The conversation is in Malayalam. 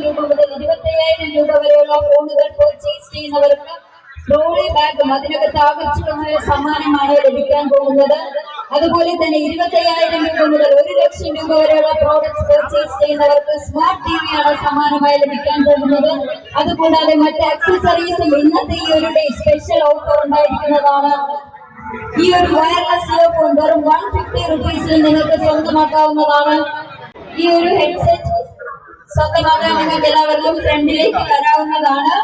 രൂപ മുതൽ 25,000 രൂപ വരെയുള്ള ഫോണുകൾ പർച്ചേസ് ചെയ്യുന്നവർക്ക് ട്രോളി ബാഗും അതിനകത്ത് ആകർഷകമായ സമ്മാനമാണ് ലഭിക്കാൻ പോകുന്നത്. അതുപോലെ തന്നെ 25,000 രൂപ മുതൽ 1,00,000 രൂപ വരെയുള്ള പ്രോഡക്ട്സ് പർച്ചേസ് ചെയ്യുന്നവർക്ക് സ്മാർട്ട് ടിവിയാണ് സമ്മാനമായി ലഭിക്കാൻ പോകുന്നത്. അതുകൂടാതെ മറ്റ് ആക്സസറീസും ഇന്നത്തെ ഈ ഒരു ഡേ സ്പെഷ്യൽ ഓഫർ ഉണ്ടായിരിക്കുന്നതാണ്. ഈ ഒരു വയർലെസ് ഇയർഫോൺ വെറും 150 റുപ്പീസിൽ നിങ്ങൾക്ക് സ്വന്തമാക്കാവുന്നതാണ്. ഈ ഒരു ഹെഡ്സെറ്റ് സ്വന്തമാക്കാൻ നിങ്ങൾക്ക് എല്ലാവർക്കും ഫ്രണ്ടിലേക്ക് വരാവുന്നതാണ്.